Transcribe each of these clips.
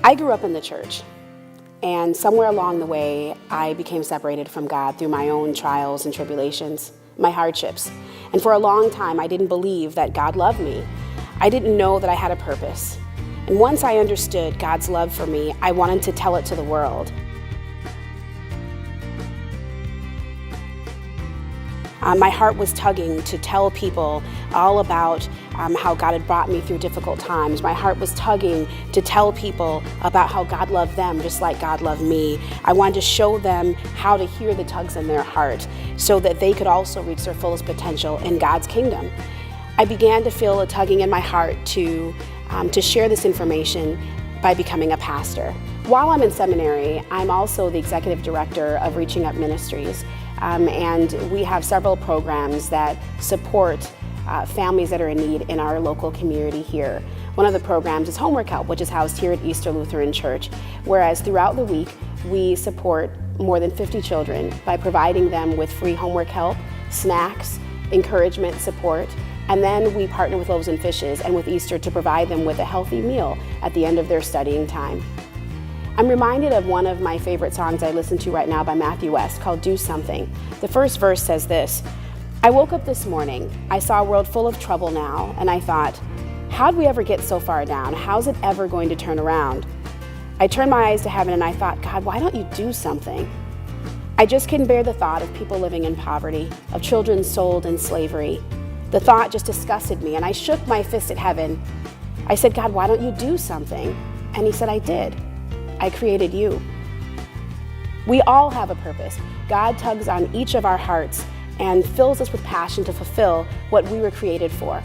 I grew up in the church, and somewhere along the way, I became separated from God through my own trials and tribulations, my hardships. And for a long time, I didn't believe that God loved me. I didn't know that I had a purpose. And once I understood God's love for me, I wanted to tell it to the world. My heart was tugging to tell people all about how God had brought me through difficult times. My heart was tugging to tell people about how God loved them just like God loved me. I wanted to show them how to hear the tugs in their heart so that they could also reach their fullest potential in God's kingdom. I began to feel a tugging in my heart to share this information by becoming a pastor. While I'm in seminary, I'm also the executive director of Reaching Up Ministries. And we have several programs that support families that are in need in our local community here. One of the programs is Homework Help, which is housed here at Easter Lutheran Church, whereas throughout the week we support more than 50 children by providing them with free homework help, snacks, encouragement, support, and then we partner with Loaves and Fishes and with Easter to provide them with a healthy meal at the end of their studying time. I'm reminded of one of my favorite songs I listen to right now by Matthew West called Do Something. The first verse says this: I woke up this morning, I saw a world full of trouble now, and I thought, how'd we ever get so far down? How's it ever going to turn around? I turned my eyes to heaven and I thought, God, why don't you do something? I just couldn't bear the thought of people living in poverty, of children sold in slavery. The thought just disgusted me and I shook my fist at heaven. I said, God, why don't you do something? And he said, I did. I created you. We all have a purpose. God tugs on each of our hearts and fills us with passion to fulfill what we were created for.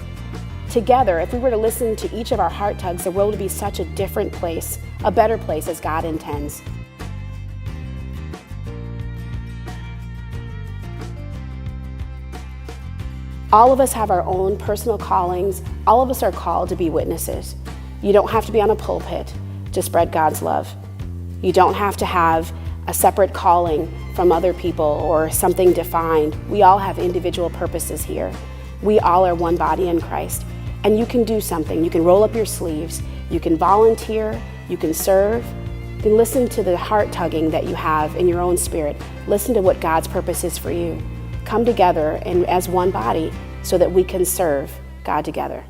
Together, if we were to listen to each of our heart tugs, the world would be such a different place, a better place as God intends. All of us have our own personal callings. All of us are called to be witnesses. You don't have to be on a pulpit to spread God's love. You don't have to have a separate calling from other people or something defined. We all have individual purposes here. We all are one body in Christ. And you can do something. You can roll up your sleeves. You can volunteer. You can serve. You can listen to the heart tugging that you have in your own spirit. Listen to what God's purpose is for you. Come together and as one body so that we can serve God together.